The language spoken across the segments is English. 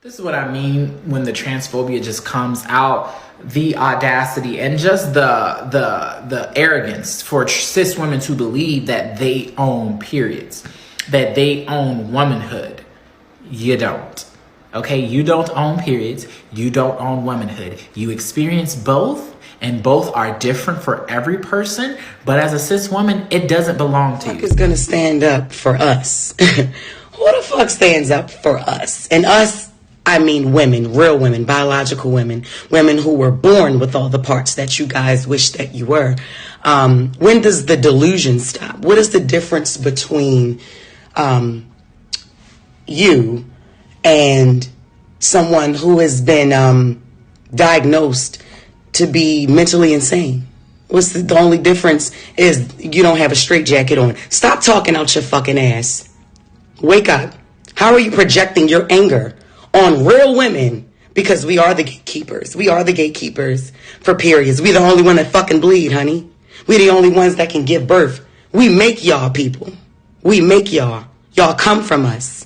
This is what I mean when the transphobia just comes out. The audacity and just the arrogance for cis women to believe that they own periods, that they own womanhood. You don't. Okay, you don't own periods. You don't own womanhood. You experience both, and both are different for every person. But as a cis woman, it doesn't belong to you. Who is gonna stand up for us? Who the fuck stands up for us? And us, I mean women, real women, biological women, women who were born with all the parts that you guys wish that you were. When does the delusion stop? What is the difference between you and someone who has been diagnosed to be mentally insane? What's the only difference is you don't have a straitjacket on. Stop talking out your fucking ass. Wake up. How are you projecting your anger on real women? Because we are the gatekeepers. We are the gatekeepers for periods. We the only one that fucking bleed, honey. We the only ones that can give birth. We make y'all people. We make y'all. Y'all come from us.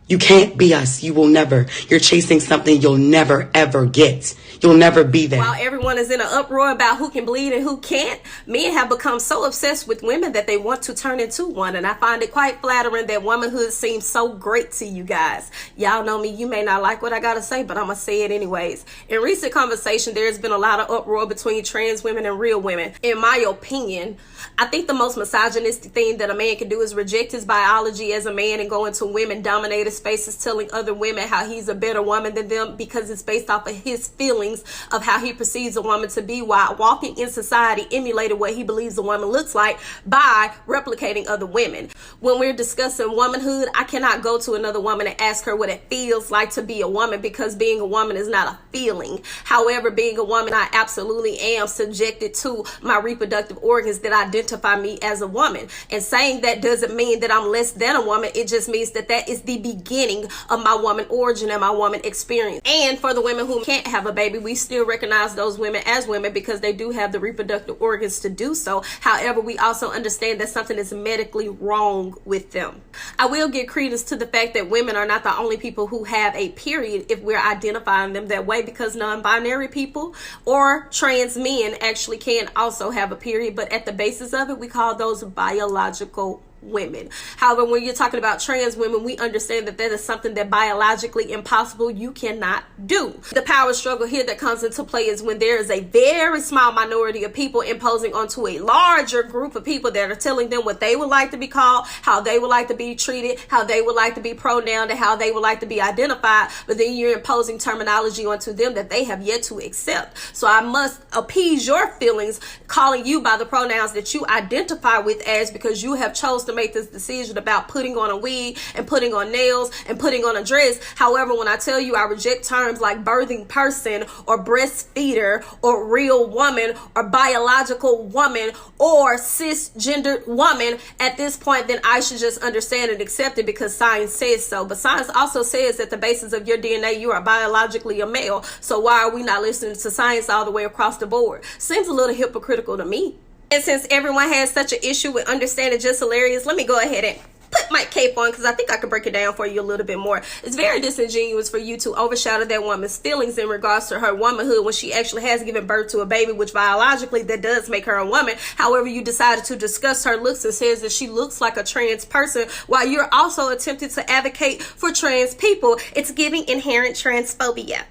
You can't be us. You will never. You're chasing something you'll never, ever get. You'll never be there. While everyone is in an uproar about who can bleed and who can't, men have become so obsessed with women that they want to turn into one. And I find it quite flattering that womanhood seems so great to you guys. Y'all know me. You may not like what I got to say, but I'm going to say it anyways. In recent conversation, there's been a lot of uproar between trans women and real women. In my opinion, I think the most misogynistic thing that a man can do is reject his biology as a man and go into women-dominated spaces telling other women how he's a better woman than them because it's based off of his feelings of how he perceives a woman to be, while walking in society emulating what he believes a woman looks like by replicating other women. When we're discussing womanhood, I cannot go to another woman and ask her what it feels like to be a woman, because being a woman is not a feeling. However, being a woman, I absolutely am subjected to my reproductive organs that identify me as a woman. And saying that doesn't mean that I'm less than a woman. It just means that that is the beginning of my woman origin and my woman experience. And for the women who can't have a baby, we still recognize those women as women because they do have the reproductive organs to do so. However, we also understand that something is medically wrong with them. I will give credence to the fact that women are not the only people who have a period if we're identifying them that way, because non-binary people or trans men actually can also have a period, but at the basis of it, we call those biological women. However, when you're talking about trans women, we understand that that is something that biologically impossible you cannot do. The power struggle here that comes into play is when there is a very small minority of people imposing onto a larger group of people that are telling them what they would like to be called, how they would like to be treated, how they would like to be pronounced, and how they would like to be identified, but then you're imposing terminology onto them that they have yet to accept. So I must appease your feelings calling you by the pronouns that you identify with as, because you have chosen to make this decision about putting on a wig and putting on nails and putting on a dress. However, when I tell you I reject terms like birthing person or breastfeeder or real woman or biological woman or cisgendered woman, at this point then I should just understand and accept it because science says so. But science also says that the basis of your DNA, you are biologically a male. So why are we not listening to science all the way across the board? Seems a little hypocritical to me. And since everyone has such an issue with understanding Jess Hilarious, let me go ahead and put my cape on, because I think I could break it down for you a little bit more. It's very disingenuous for you to overshadow that woman's feelings in regards to her womanhood when she actually has given birth to a baby, which biologically that does make her a woman. However, you decided to discuss her looks and says that she looks like a trans person while you're also attempting to advocate for trans people. It's giving inherent transphobia.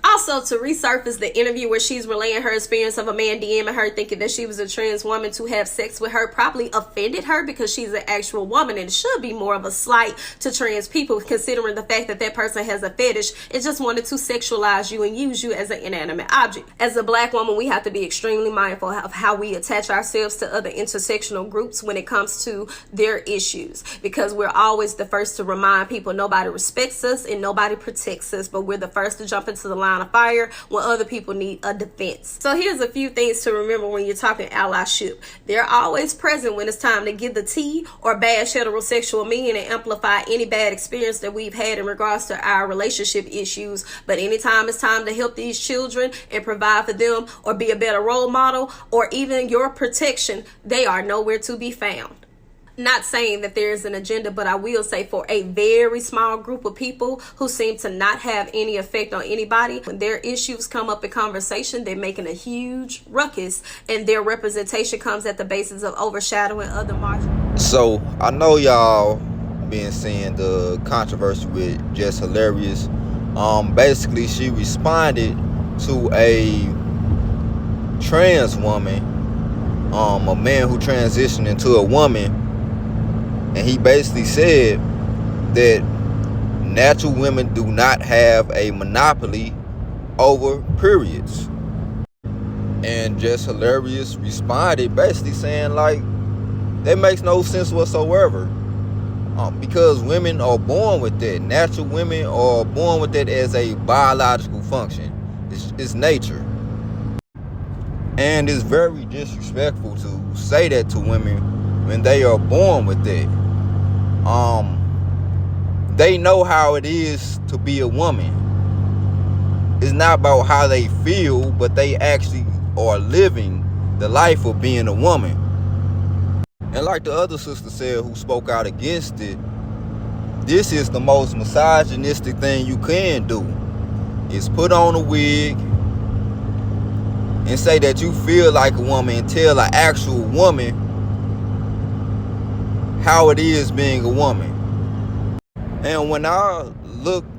Also, to resurface the interview where she's relaying her experience of a man DMing her thinking that she was a trans woman to have sex with her probably offended her, because she's an actual woman, and it should be more of a slight to trans people considering the fact that that person has a fetish and just wanted to sexualize you and use you as an inanimate object. As a black woman, we have to be extremely mindful of how we attach ourselves to other intersectional groups when it comes to their issues, because we're always the first to remind people nobody respects us and nobody protects us, but we're the first to jump into the line of fire when other people need a defense. So here's a few things to remember when you're talking allyship. They're always present when it's time to give the tea or bash heterosexual men and amplify any bad experience that we've had in regards to our relationship issues. But anytime it's time to help these children and provide for them or be a better role model or even your protection, they are nowhere to be found. Not saying that there is an agenda, but I will say for a very small group of people who seem to not have any effect on anybody, when their issues come up in conversation, they're making a huge ruckus, and their representation comes at the basis of overshadowing other marginal. So I know y'all been seeing the controversy with Jess Hilarious. Basically she responded to a trans woman, a man who transitioned into a woman. And he basically said that natural women do not have a monopoly over periods. And Jess Hilarious responded basically saying like, that makes no sense whatsoever. Because women are born with that. Natural women are born with that as a biological function. It's nature. And it's very disrespectful to say that to women when they are born with that. They know how it is to be a woman. It's not about how they feel, but they actually are living the life of being a woman. And like the other sister said who spoke out against it, this is the most misogynistic thing you can do, is put on a wig and say that you feel like a woman and tell an actual woman how it is being a woman. And when I looked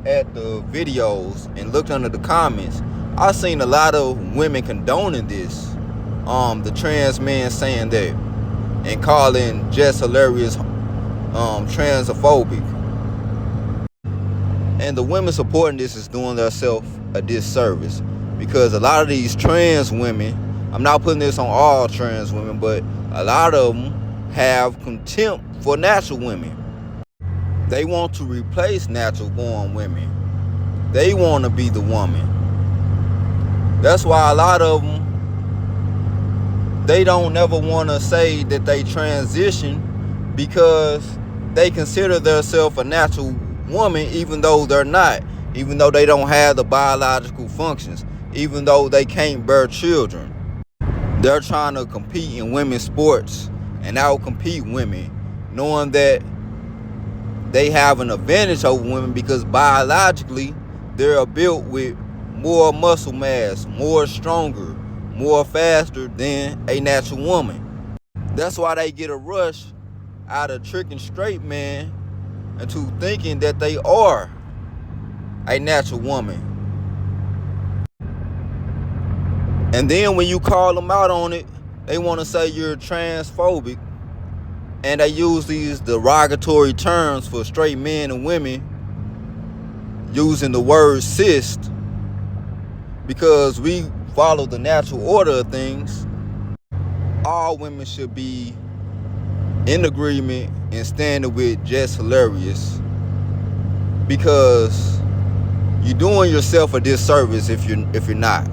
at the videos and looked under the comments, I seen a lot of women condoning this. The trans man saying that and calling Jess Hilarious transphobic. And the women supporting this is doing themselves a disservice, because a lot of these trans women, I'm not putting this on all trans women, but a lot of them have contempt for natural women. They want to replace natural born women. They want to be the woman. That's why a lot of them, they don't never want to say that they transition, because they consider themselves a natural woman even though they're not, even though they don't have the biological functions, even though they can't bear children. They're trying to compete in women's sports and out-compete women, knowing that they have an advantage over women because biologically they're built with more muscle mass, more stronger, more faster than a natural woman. That's why they get a rush out of tricking straight men into thinking that they are a natural woman. And then when you call them out on it, they want to say you're transphobic. And they use these derogatory terms for straight men and women, using the word cis, because we follow the natural order of things. All women should be in agreement and standing with Jess Hilarious, because you're doing yourself a disservice if you're not.